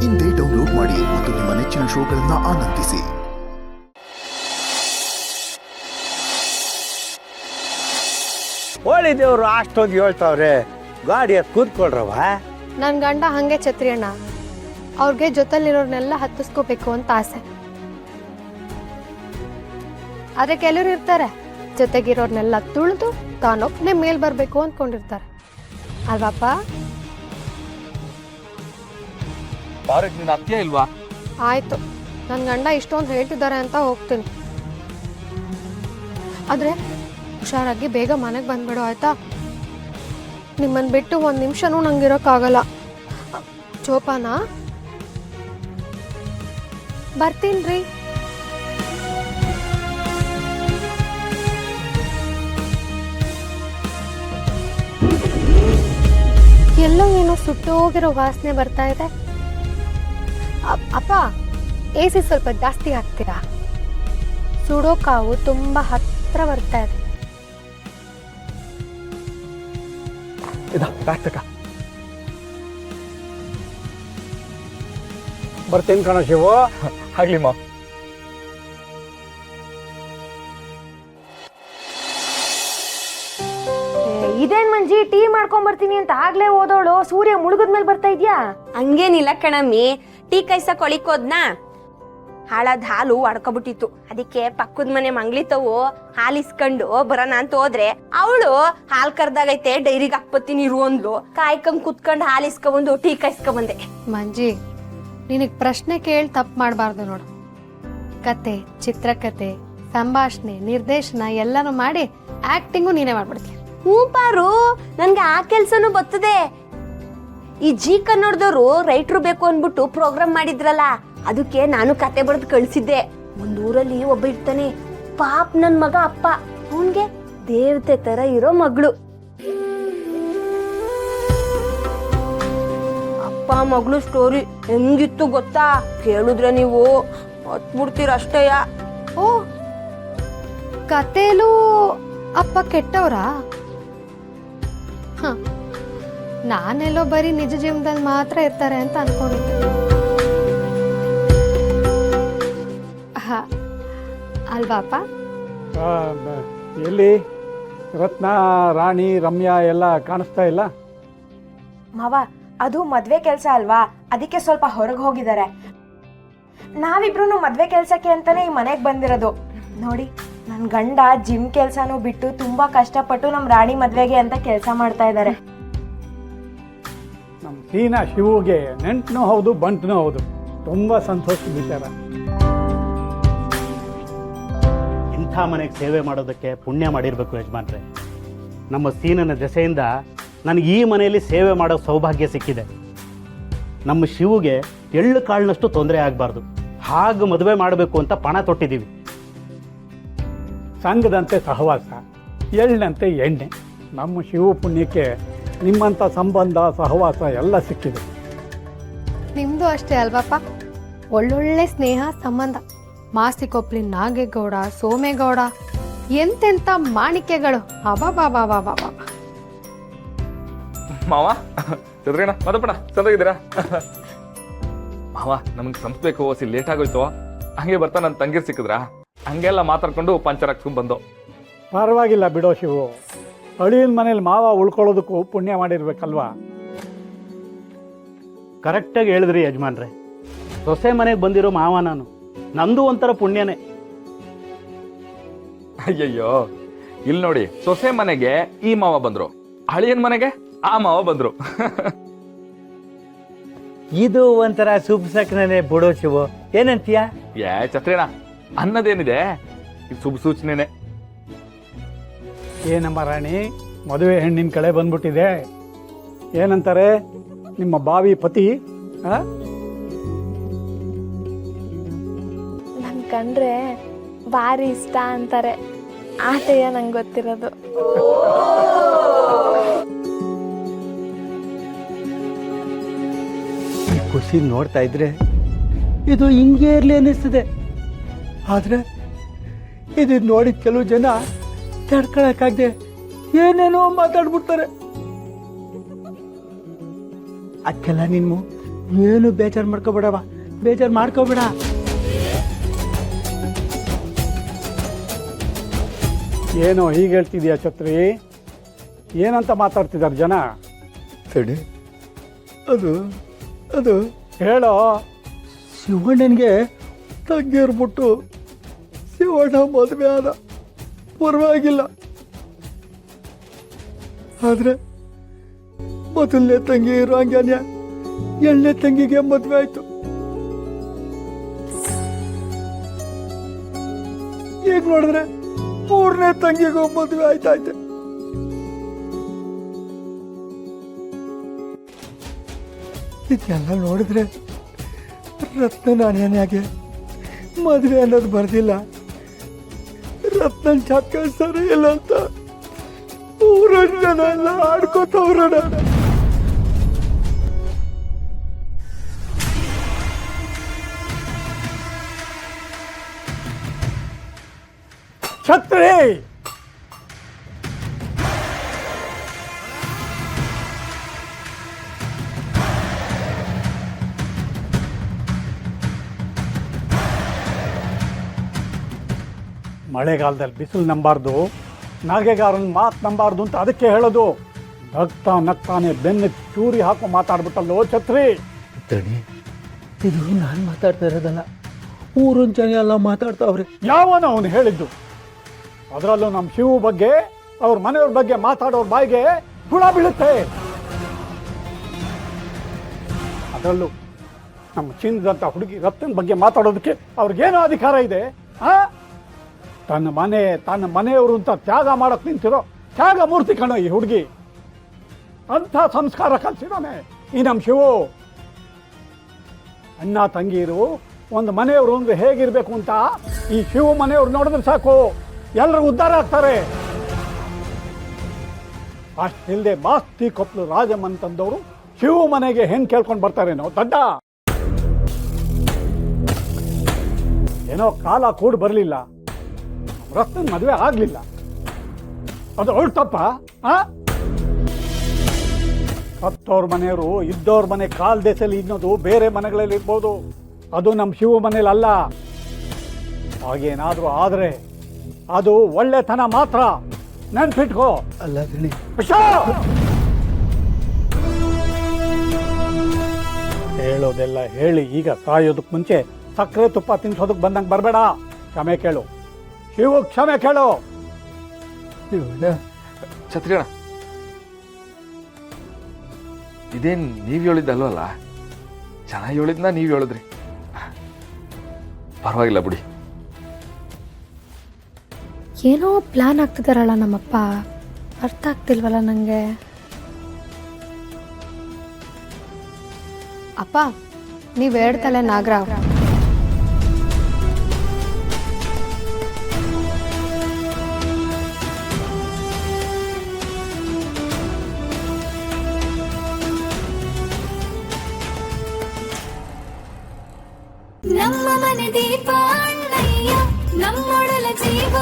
ಇಂದೇ ಡೌನ್ಲೋಡ್ ಮಾಡಿ ಮತ್ತು ನಿಮ್ಮ ನೆಚ್ಚಿನ ಶೋಗಳನ್ನು ಆನಂದಿಸಿ. ಹೋಳಿ ದೇವ್ರು ಅಷ್ಟೊಂದು ಹೇಳ್ತಾವ್ರೆ, ಗಾಡಿ ಕೂತ್ಕೊಳ್ರವ. ನನ್ನ ಗಂಡ ಹಂಗೆ ಛತ್ರಿ ಅಣ್ಣ, ಅವ್ರಿಗೆ ಜೊತೆಲಿರೋರ್ನೆಲ್ಲ ಹತ್ತಿಸ್ಕೋಬೇಕು ಅಂತ ಆಸೆ. ಆದ್ರೆ ಕೆಲವ್ರು ಇರ್ತಾರೆ ಜೊತೆಗಿರೋರ್ನೆಲ್ಲ ತುಳಿದು ತಾನೊಬ್ಬನೇ ಮೇಲ್ ಬರ್ಬೇಕು ಅಂದ್ಕೊಂಡಿರ್ತಾರೆ ಅಲ್ವಾಪ್ಪ? ಅತ್ಯ ಇಲ್ವಾ? ಆಯ್ತು, ನನ್ನ ಗಂಡ ಇಷ್ಟೊಂದು ಹೇಳ್ತಿದ್ದಾರೆ ಅಂತ ಹೋಗ್ತೀನಿ. ಆದ್ರೆ ಹುಷಾರಾಗಿ ಬೇಗ ಮನೆಗೆ ಬಂದ್ಬಿಡು ಆಯ್ತಾ? ನಿಮ್ಮನ್ನು ಬಿಟ್ಟು ಒಂದು ನಿಮಿಷನೂ ನಂಗಿರೋಕ್ಕಾಗಲ್ಲ. ಜೋಪಾನ. ಬರ್ತೀನ್ರಿ. ಎಲ್ಲೋ ಏನೋ ಸುಟ್ಟೋಗಿರೋ ವಾಸನೆ ಬರ್ತಾ ಇದೆ. ಅಪ್ಪ, AC ಸ್ವಲ್ಪ ಜಾಸ್ತಿ ಹಾಕ್ತೀರಾ? ಸುಡೋ ಕಾವು ತುಂಬಾ ಹತ್ರ ಬರ್ತಾ ಇದೆ. ಬರ್ತೀನಿ ಕಣ ಶಿವು. ಆಗ್ಲಿ ಮಾ. ಇದೇನ್ ಮಂಜಿ, ಟೀ ಮಾಡ್ಕೊಂಡ್ ಬರ್ತೀನಿ ಅಂತ ಆಗ್ಲೇ ಓದೋಳು ಸೂರ್ಯ ಮುಳುಗದ್ಮೇಲೆ ಬರ್ತಾ ಇದ್ಯಾ? ಹಂಗೇನಿಲ್ಲ ಕಣಮ್ಮಿ, ಟೀ ಕಾಯ್ಸಕ್ ಕೊಳಿಕೋದ್ನ ಹಾಳಾದ್ ಹಾಲು ಅಡ್ಕೊಬಿಟ್ಟಿತ್ತು. ಅದಕ್ಕೆ ಪಕ್ಕದ ಮನೆ ಮಂಗ್ಳಿತವು ಹಾಲು ಇಸ್ಕೊಂಡು ಬರೋಣ ಅಂತ ಹೋದ್ರೆ ಅವಳು ಹಾಲ್ ಕರ್ದಾಗೈತೆ ಡೈರಿಗೆ ಹಾಕ್ಬತ್ತೀನಿ ಇರು ಅಂದ್ಲು. ಕಾಯ್ಕೊಂಡ್ ಕುತ್ಕೊಂಡು ಹಾಲು ಇಸ್ಕೊಂಬಂದು ಟೀ ಕಾಯ್ಸ್ಕೊಂಬಂದೆ. ಮಂಜಿ, ನಿನಗೆ ಪ್ರಶ್ನೆ ಕೇಳಿ ತಪ್ಪು ಮಾಡಬಾರ್ದು ನೋಡು. ಕತೆ, ಚಿತ್ರಕತೆ, ಸಂಭಾಷಣೆ, ನಿರ್ದೇಶನ ಎಲ್ಲನೂ ಮಾಡಿ ಆಕ್ಟಿಂಗು ನೀನೇ ಮಾಡ್ಬಿಡ್ತೀಯ. ಹ್ಞೂ ಪಾರು, ನನ್ಗೆ ಆ ಕೆಲ್ಸನೂ ಬರ್ತದೆ. ಈ ಜಿ ಕನ್ನಡದವ್ರು ರೈಟ್ರು ಬೇಕು ಅನ್ಬಿಟ್ಟು ಪ್ರೋಗ್ರಾಮ್ ಮಾಡಿದ್ರಲ್ಲ, ಅದಕ್ಕೆ ನಾನು ಕತೆ ಬರೆದು ಕಳ್ಸಿದ್ದೆ. ಒಂದೂರಲ್ಲಿ ಒಬ್ಬ ಇರ್ತಾನೆ, ಪಾಪ್ ನನ್ ಮಗ ಅಪ್ಪ, ಅವನ್ಗೆ ದೇವತೆ ತರ ಇರೋ ಮಗಳು. ಅಪ್ಪ ಮಗಳು ಸ್ಟೋರಿ ಹೆಂಗಿತ್ತು ಗೊತ್ತಾ? ಕೇಳಿದ್ರೆ ನೀವು ಹತ್ಬಿಡ್ತೀರ ಅಷ್ಟೇಯ. ಓ, ಕತೆಲೂ ಅಪ್ಪ ಕೆಟ್ಟವ್ರಾ? ನಾನೆಲ್ಲೋ ಬರೀ ನಿಜ ಜೀವನದಲ್ಲಿ ಮಾತ್ರ ಇರ್ತಾರೆ ಅಂತ ಅನ್ಕೊಂಡಿದ್ದೆ. ಅಲ್ವಾಪ್ಪ? ಎಲ್ಲಿ ರತ್ನ, ರಾಣಿ, ರಮ್ಯಾ ಎಲ್ಲ ಕಾಣಿಸ್ತಾ ಇಲ್ಲ. ಮಾವ, ಅದು ಮದ್ವೆ ಕೆಲ್ಸ ಅಲ್ವಾ, ಅದಕ್ಕೆ ಸ್ವಲ್ಪ ಹೊರಗೆ ಹೋಗಿದ್ದಾರೆ. ನಾವಿಬ್ರು ಮದ್ವೆ ಕೆಲ್ಸಕ್ಕೆ ಅಂತಾನೆ ಈ ಮನೆಗೆ ಬಂದಿರೋದು. ನೋಡಿ, ನನ್ ಗಂಡ ಜಿಮ್ ಕೆಲ್ಸನೂ ಬಿಟ್ಟು ತುಂಬಾ ಕಷ್ಟಪಟ್ಟು ನಮ್ ರಾಣಿ ಮದ್ವೆಗೆ ಅಂತ ಕೆಲಸ ಮಾಡ್ತಾ ಇದ್ದಾರೆ. ನಮ್ಮ ಸೀನಾ ಶಿವುಗೆ ನೆಂಟನೂ ಹೌದು, ಬಂಟನೂ ಹೌದು. ತುಂಬಾ ಸಂತೋಷದ ವಿಚಾರ. ಇಂಥ ಮನೆಗೆ ಸೇವೆ ಮಾಡೋದಕ್ಕೆ ಪುಣ್ಯ ಮಾಡಿರಬೇಕು ಯಜಮಾನ್ರೆ. ನಮ್ಮ ಸೀನನ ದೆಸೆಯಿಂದ ನನಗೆ ಈ ಮನೆಯಲ್ಲಿ ಸೇವೆ ಮಾಡೋ ಸೌಭಾಗ್ಯ ಸಿಕ್ಕಿದೆ. ನಮ್ಮ ಶಿವುಗೆ ಎಳ್ಳು ಕಾಳಿನಷ್ಟು ತೊಂದರೆ ಆಗಬಾರ್ದು, ಹಾಗೆ ಮದುವೆ ಮಾಡಬೇಕು ಅಂತ ಪಣ ತೊಟ್ಟಿದ್ದೀವಿ. ಸಂಘದಂತೆ ಸಹವಾಸ, ಎಳ್ಳಂತೆ ಎಣ್ಣೆ. ನಮ್ಮ ಶಿವು ಪುಣ್ಯಕ್ಕೆ ನಿಮ್ಮಂಥ ಸಂಬಂಧ, ಸಹವಾಸ ಎಲ್ಲ ಸಿಕ್ಕಿದೆ. ನಿಮ್ದು ಅಷ್ಟೇ ಅಲ್ವಾಪ್ಪ? ಒಳ್ಳೊಳ್ಳೆ ಸ್ನೇಹ ಸಂಬಂಧ. ಮಾಸ್ತಿಕೊಪ್ಲಿ ನಾಗೇಗೌಡ, ಸೋಮೇಗೌಡ, ಎಂತೆಂಥ ಮಾಣಿಕ್ಯಗಳು. ಅಬಾಬಾಬಾಬಾಬಾ. ಮಾವ, ಚಂದ್ರಣ್ಣ, ಮದಪ್ಪಣ್ಣ, ಚೆನ್ನಾಗಿದ್ದೀರಾ? ಮಾವ, ನಮ್ಗೆ ಸಂಸ್ಬೇಕು ಓಸಿ ಲೇಟ್ ಆಗೋಯ್ತು. ಹಂಗೆ ಬರ್ತಾ ನನ್ನ ತಂಗಿರ್ ಸಿಕ್ಕಿದ್ರಾ? ಹಂಗೆಲ್ಲ ಮಾತಾಡ್ಕೊಂಡು ಪಂಚರ್ ಹಾಕ್ಸ್ಕೊಂಡ್ ಬಂದು. ಪರವಾಗಿಲ್ಲ ಬಿಡೋ ಶಿವು, ಅಳಿಯನ ಮನೇಲಿ ಮಾವ ಉಳ್ಕೊಳ್ಳೋದಕ್ಕೂ ಪುಣ್ಯ ಮಾಡಿರ್ಬೇಕಲ್ವಾ? ಕರೆಕ್ಟಾಗಿ ಹೇಳಿದ್ರಿ ಯಜಮಾನ್ರೆ. ಸೊಸೆ ಮನೆಗೆ ಬಂದಿರೋ ಮಾವ ನಾನು, ನಂದು ಒಂಥರ ಪುಣ್ಯನೇ. ಅಯ್ಯಯ್ಯೋ, ಇಲ್ಲಿ ನೋಡಿ, ಸೊಸೆ ಮನೆಗೆ ಈ ಮಾವ ಬಂದ್ರು, ಅಳಿಯನ್ ಮನೆಗೆ ಆ ಮಾವ ಬಂದ್ರು. ಇದು ಒಂಥರ ಶುಭ ಬಿಡೋ ಶಿವು, ಏನಂತೀಯ? ಛತ್ರೇಣ, ಅನ್ನದೇನಿದೆ ಇದು ಶುಭ ಸೂಚನೆನೆ. ಏನಮ್ಮ ರಾಣಿ, ಮದುವೆ ಹೆಣ್ಣಿನ ಕಡೆ ಬಂದ್ಬಿಟ್ಟಿದೆ. ಏನಂತಾರೆ ನಿಮ್ಮ ಬಾವಿ ಪತಿ? ನನ್ ಕಂಡ್ರೆ ಭಾರಿ ಇಷ್ಟ ಅಂತಾರೆ. ಆಟೆಯ ನಂಗೆ ಗೊತ್ತಿರೋದು. ಖುಷಿ ನೋಡ್ತಾ ಇದ್ರೆ ಇದು ಹಿಂಗೆ ಇರ್ಲಿ ಅನ್ನಿಸ್ತದೆ. ಆದ್ರೆ ಇದು ನೋಡಿ ಕೆಲವು ಜನ ತಡ್ಕೊಳಕ್ಕಾಗದೆ ಏನೇನೋ ಮಾತಾಡ್ಬಿಡ್ತಾರೆ. ಅದಕ್ಕೆಲ್ಲ ನೀನು ಏನು ಬೇಜಾರು ಮಾಡ್ಕೋಬೇಡವ, ಬೇಜಾರು ಮಾಡ್ಕೋಬೇಡ. ಏನೋ ಹೀಗೆ ಹೇಳ್ತಿದ್ಯಾ ಛತ್ರಿ? ಏನಂತ ಮಾತಾಡ್ತಿದ್ದಾರೆ ಜನ? ತಡಿ, ಅದು ಅದು ಹೇಳೋ. ಶಿವಣ್ಣನಿಗೆ ತಂಗಿರ್ಬಿಟ್ಟು ಶಿವಣ್ಣ ಮದುವೆ ಆದ, ಪರವಾಗಿಲ್ಲ. ಆದರೆ ಮೊದಲನೇ ತಂಗಿ ಇರೋ ಹಂಗೆ ಎರಡನೇ ತಂಗಿಗೆ ಮದುವೆ ಆಯ್ತು. ಈಗ ನೋಡಿದ್ರೆ ಮೂರನೇ ತಂಗಿಗೂ ಮದುವೆ ಆಯ್ತಾಯ್ತೆ. ಇದೆಲ್ಲ ನೋಡಿದ್ರೆ ರತ್ನ ನಾಣ್ಯನ್ಯಾಗೆ ಮದುವೆ ಅನ್ನೋದು ಬರ್ದಿಲ್ಲ, ರತ್ನನ್ ಜಾತಕ ಸರಿ ಇಲ್ಲ ಅಂತ ಊರನ್ನ ಜನ ಎಲ್ಲ ಆಡ್ಕೋತವ್ರಣ. ಛತ್ರಿ, ಮಳೆಗಾಲದಲ್ಲಿ ಬಿಸಿಲು ನಂಬಾರ್ದು, ನಾಗೆಗಾರನ ಮಾತು ನಂಬಾರ್ದು ಅಂತ ಅದಕ್ಕೆ ಹೇಳೋದು. ನಗ್ತಾನೆ ಬೆನ್ನ ಚೂರಿ ಹಾಕೋ ಮಾತಾಡ್ಬಿಟ್ಟಲ್ಲೋ ಛತ್ರಿ. ತಡಿ, ಇದು ನಾನು ಮಾತಾಡ್ತಾ ಇರೋದಲ್ಲ, ಊರಿನ ಜನ ಎಲ್ಲ ಮಾತಾಡ್ತಾವ್ರೆ. ಯಾವನ ಅವನು ಹೇಳಿದ್ದು? ಅದರಲ್ಲೂ ನಮ್ಮ ಶಿವು ಬಗ್ಗೆ, ಅವ್ರ ಮನೆಯವ್ರ ಬಗ್ಗೆ ಮಾತಾಡೋರ್ ಬಾಯಿಗೆ ಹುಳ ಬೀಳುತ್ತೆ. ಅದರಲ್ಲೂ ನಮ್ಮ ಚಿನ್ನದಂತ ಹುಡುಗಿ ರತ್ನ ಬಗ್ಗೆ ಮಾತಾಡೋದಕ್ಕೆ ಅವ್ರಿಗೇನೋ ಅಧಿಕಾರ ಇದೆ? ತನ್ನ ಮನೆಯವರು ಅಂತ ತ್ಯಾಗ ಮಾಡಕ್ ನಿಂತಿರೋ ತ್ಯಾಗ ಮೂರ್ತಿ ಕಣೋ ಈ ಹುಡುಗಿ. ಅಂಥ ಸಂಸ್ಕಾರ ಕಲಿಸಿದಾನೆ ಈ ನಮ್ಮ ಶಿವು. ಅಣ್ಣ ತಂಗೀರು ಒಂದು ಮನೆಯವರು ಅಂದ್ರೆ ಹೇಗಿರ್ಬೇಕು ಅಂತ ಈ ಶಿವು ಮನೆಯವ್ರು ನೋಡಿದ್ರೆ ಸಾಕು, ಎಲ್ಲರೂ ಉದ್ಧಾರ ಆಗ್ತಾರೆ. ಅಷ್ಟಿಲ್ಲದೆ ಮಾಸ್ತಿ ಕೊಪ್ಪಲು ರಾಜಮ್ಮನ್ ತಂದವರು ಶಿವು ಮನೆಗೆ ಹೆಣ್ ಕೇಳ್ಕೊಂಡು ಬರ್ತಾರೇನೋ ದಡ್ಡ. ಏನೋ ಕಾಲ ಕೂಡ್ ಬರಲಿಲ್ಲ, ರತ್ನ ಮದುವೆ ಆಗ್ಲಿಲ್ಲ, ಅದು ಅವಳು ತಪ್ಪ? ಸತ್ತೋರ್ ಮನೆಯವರು ಇದ್ದವ್ರ ಮನೆ ಕಾಲ್ ದೇಸಲ್ಲಿ ಇನ್ನೋದು ಬೇರೆ ಮನೆಗಳಲ್ಲಿ ಇರ್ಬೋದು, ಅದು ನಮ್ಮ ಶಿವ ಮನೇಲಿ ಅಲ್ಲ. ಹಾಗೇನಾದ್ರೂ ಆದ್ರೆ ಅದು ಒಳ್ಳೆತನ ಮಾತ್ರ, ನೆನ್ಪಿಟ್ಕೋ. ಅಲ್ಲ ದಣಿ, ಹೇಳೋದೆಲ್ಲ ಹೇಳಿ ಈಗ ಸಾಯೋದಕ್ಕೆ ಮುಂಚೆ ಸಕ್ಕರೆ ತುಪ್ಪ ತಿನ್ಸೋದಕ್ಕೆ ಬಂದಂಗೆ ಬರಬೇಡ. ಕ್ಷಮೆ ಕೇಳು ಶಿವು, ಕ್ಷಮೆ ಕೇಳು. ಛತ್ರಿ ಅಣ್ಣ, ಇದೇನ್ ನೀವ್ ಹೇಳಿದ್ದಲ್ವಲ್ಲ, ಚೆನ್ನಾಗಿ ಹೇಳಿದ್ನ ನೀವ್ ಹೇಳಿದ್ರಿ, ಪರವಾಗಿಲ್ಲ ಬಿಡಿ. ಏನೋ ಪ್ಲಾನ್ ಆಗ್ತಿದಾರಲ್ಲ ನಮ್ಮಪ್ಪ, ಅರ್ಥ ಆಗ್ತಿಲ್ವಲ್ಲ ನನಗೆ. ಅಪ್ಪ, ನೀವು ಹೇಳ್ತಲೆ ನಾಗರಾವ್. ನಮ್ಮ ಮನೆ ದೀಪ ಅಣ್ಣಯ್ಯ, ನಮ್ಮೊಡಲ ಜೀವ